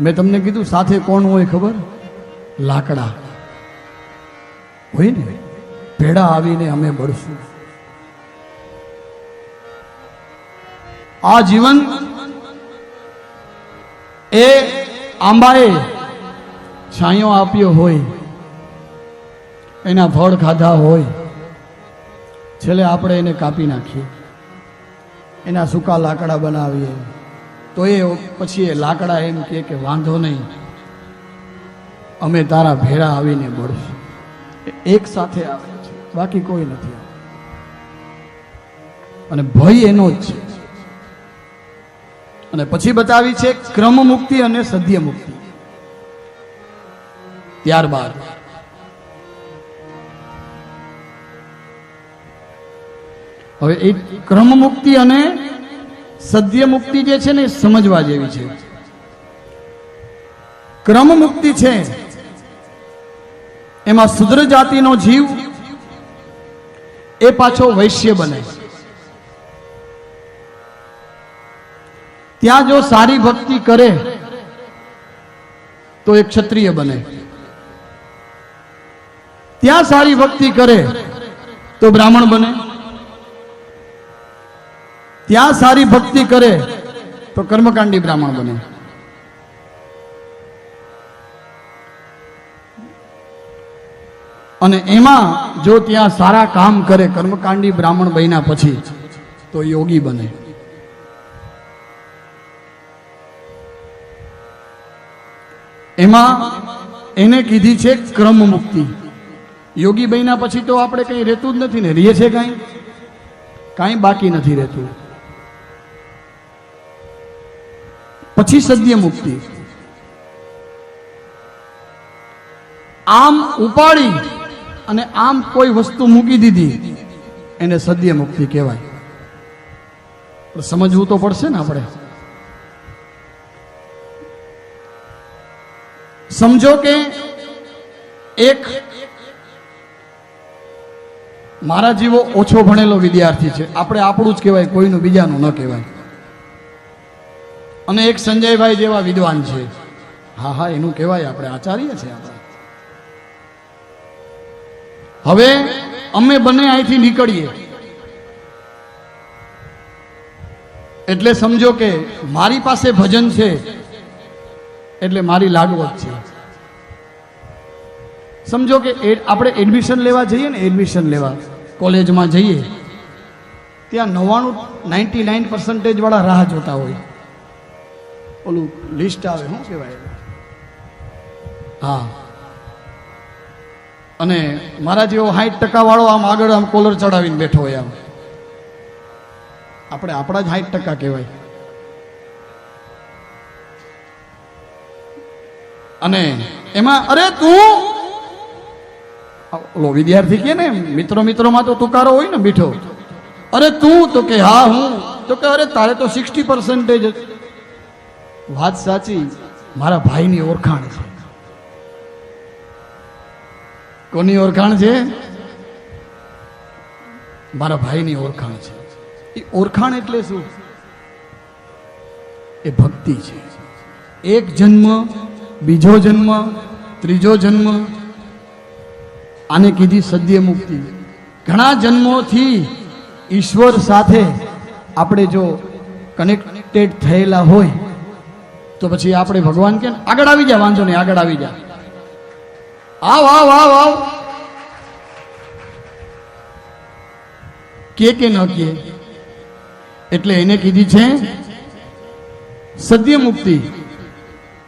મેં તમને કીધું સાથે કોણ હોય ખબર? લાકડા હોય ને, ભેડા આવીને અમે બળશું. આ જીવન એ આંબાએ છાંયો આપ્યો હોય, એના ફળ ખાધા હોય, છેલ્લે આપણે એને કાપી નાખીએ, એના સૂકા લાકડા બનાવીએ, તો એ પછી એ લાકડા એમ કે વાંધો નહીં, અમે તારા ભેળા આવીને બળશું. એક સાથે આવે છે, બાકી કોઈ નથી. અને ભય એનો જ છે. અને પછી બતાવી છે ક્રમ મુક્તિ અને સદ્ય મુક્તિ. ત્યારબાદ હવે એ ક્રમ મુક્તિ અને સદ્ય મુક્તિ જે છે ને સમજવા જેવી છે. ક્રમ મુક્તિ છે એમાં શુદ્ર જાતિનો જીવ એ પાછો વૈશ્ય બને. ત્યાં જો સારી ભક્તિ કરે તો એ ક્ષત્રિય બને. ત્યાં સારી ભક્તિ કરે તો બ્રાહ્મણ બને. ત્યાં સારી ભક્તિ કરે તો કર્મકાંડી બ્રાહ્મણ બને. અને એમાં જો ત્યાં સારા કામ કરે કર્મકાંડી બ્રાહ્મણ બન્યા પછી તો યોગી બને. એમાં એને કીધી છે ક્રમ મુક્તિ. યોગી બન્યા પછી તો આપણે કઈ રહેતું જ નથી ને, રીએ છે કાંઈ બાકી નથી રહેતું. પછી સદ્ય મુક્તિ. આમ ઉપાડી અને આમ કોઈ વસ્તુ મૂકી દીધી એને સદ્ય મુક્તિ કહેવાય. સમજવું તો પડશે ને આપણે. સમજો કે એક મારા જેવો ઓછો ભણેલો વિદ્યાર્થી છે, આપણે આપણું જ કહેવાય, કોઈનું બીજાનું ન કહેવાય. અને એક સંજયભાઈ જેવા વિદ્વાન છે, હા એનું કહેવાય, આપણે આચાર્ય છે આપણે. હવે અમે બંને અહીંથી નીકળીએ એટલે સમજો કે મારી પાસે ભજન છે એટલે મારી લાગવત છે. સમજો કે આપણે એડમિશન લેવા જઈએ ને, એડમિશન લેવા કોલેજમાં જઈએ, ત્યાં 99% વાળા રાહ જોતા હોય. ઓલું લિસ્ટ આવે, શું કહેવાય, હા. અને મારા જેવો 60% વાળો આમ આગળ આમ કોલર ચડાવીને બેઠો હોય. આમ આપણે આપણા જ 60% કહેવાય. અને એમાં અરે તું, ઓલો વિદ્યાર્થી કે ને મિત્રોમાં તો તુકારો હોય ને મીઠો, અરે તું, તો કે હા હું, તો કે અરે તારે તો 60% જ. વાત સાચી, મારા ભાઈની ઓળખાણ છે. કોની ઓળખાણ છે? મારા ભાઈની ઓળખાણ છે. એ ઓળખાણ એટલે શું? એ ભક્તિ છે. એક જન્મ, બીજો જન્મ, ત્રીજો જન્મ, આને કીધી સદ્ય મુક્તિ. ઘણા જન્મોથી ઈશ્વર સાથે આપણે જો કનેક્ટેડ થયેલા હોય તો પછી આપણે ભગવાન કે આગળ આવી જા, વાંધો નહીં, આગળ આવી જા, આવ આવ આવ આવ કે ન કે. એટલે એને કીધી છે સદ્ય મુક્તિ.